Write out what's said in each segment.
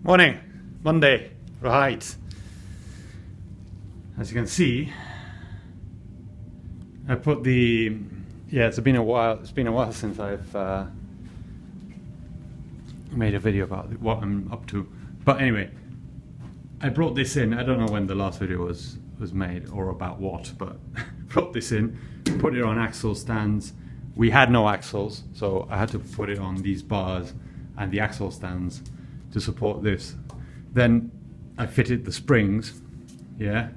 Morning, Monday, right. As you can see, I put the, it's been a while since I've made a video about what I'm up to. But anyway, I brought this in. I don't know when the last video was made or about what, but brought this in, put it on axle stands. We had no axles, so I had to put it on these bars and the axle stands to support this. Then I fitted the springs, then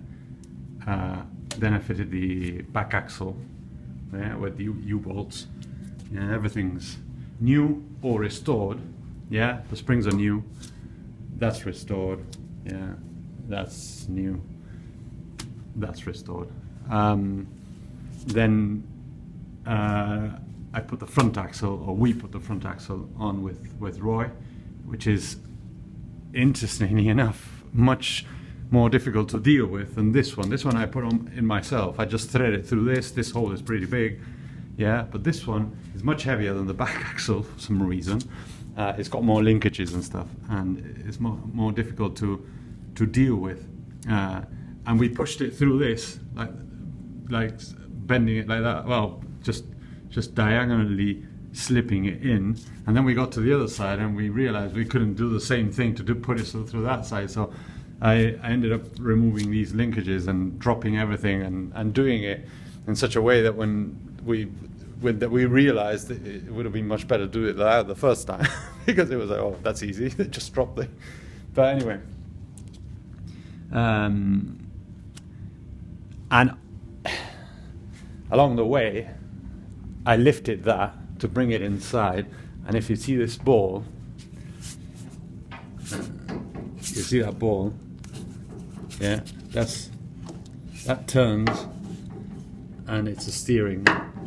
I fitted the back axle, with the U-bolts. Everything's new or restored. The springs are new. That's restored. That's new. That's restored. Then I put the front axle, or we put the front axle on with Roy, which is, interestingly enough, much more difficult to deal with than this one. This one I put on in myself. I just thread it through this. This hole is pretty big, but this one is much heavier than the back axle for some reason. It's got more linkages and stuff, and it's more difficult to deal with. And we pushed it through this, like bending it like that. Well, just diagonally slipping it in, and then we got to the other side and we realized we couldn't do the same thing to put it through that side. So I ended up removing these linkages and dropping everything and doing it in such a way that when we realized that it would have been much better to do it the first time because it was like, oh, that's easy, just drop it. But anyway, and along the way I lifted that to bring it inside, and if you see this ball, you see that ball, that turns, and it's a steering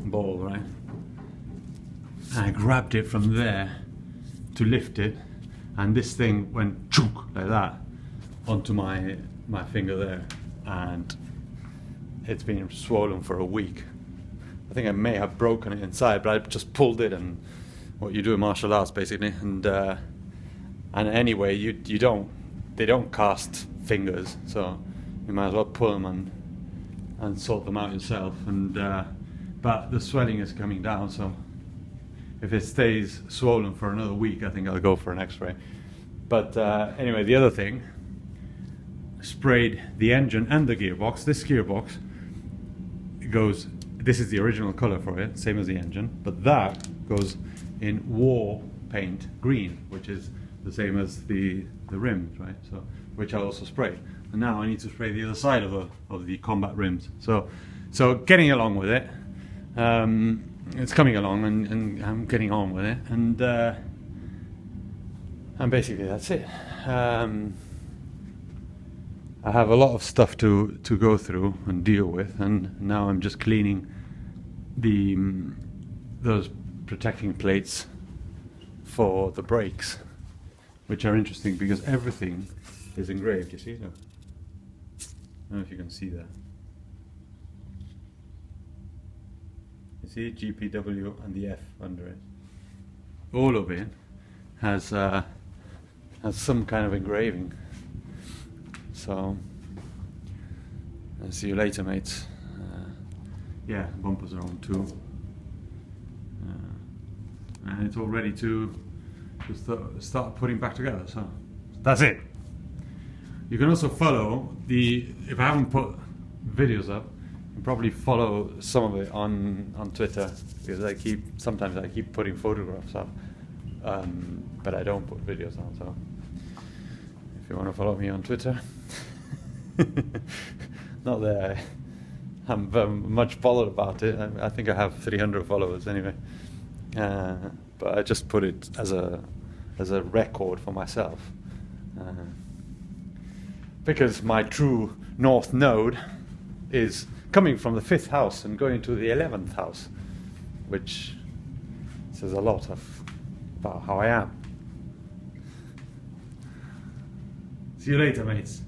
ball, right? And I grabbed it from there to lift it, and this thing went chook like that onto my finger there, and it's been swollen for a week. I think I may have broken it inside, but I just pulled it, and what you do in martial arts basically. And anyway, they don't cast fingers, so you might as well pull them and sort them out yourself. And but the swelling is coming down, so if it stays swollen for another week, I think I'll go for an X-ray. But anyway, the other thing, sprayed the engine and the gearbox. This gearbox goes. This is the original color for it, same as the engine, but that goes in war paint green, which is the same as the rims, right? So, which I also sprayed. And now I need to spray the other side of the combat rims. So getting along with it. It's coming along, and I'm getting on with it, and basically that's it. I have a lot of stuff to go through and deal with, and now I'm just cleaning those protecting plates for the brakes, which are interesting because everything is engraved. You see? I don't know if you can see that. You see GPW and the F under it. All of it has some kind of engraving. So, I'll see you later, mates. Bumpers are on too. And it's all ready to start putting back together. So, that's it. You can also follow if I haven't put videos up, you can probably follow some of it on Twitter, because sometimes I keep putting photographs up, but I don't put videos on, so if you want to follow me on Twitter. Not that I'm much bothered about it. I think I have 300 followers anyway, but I just put it as a record for myself, because my true north node is coming from the 5th house and going to the 11th house, which says a lot about how I am. See you later, mates.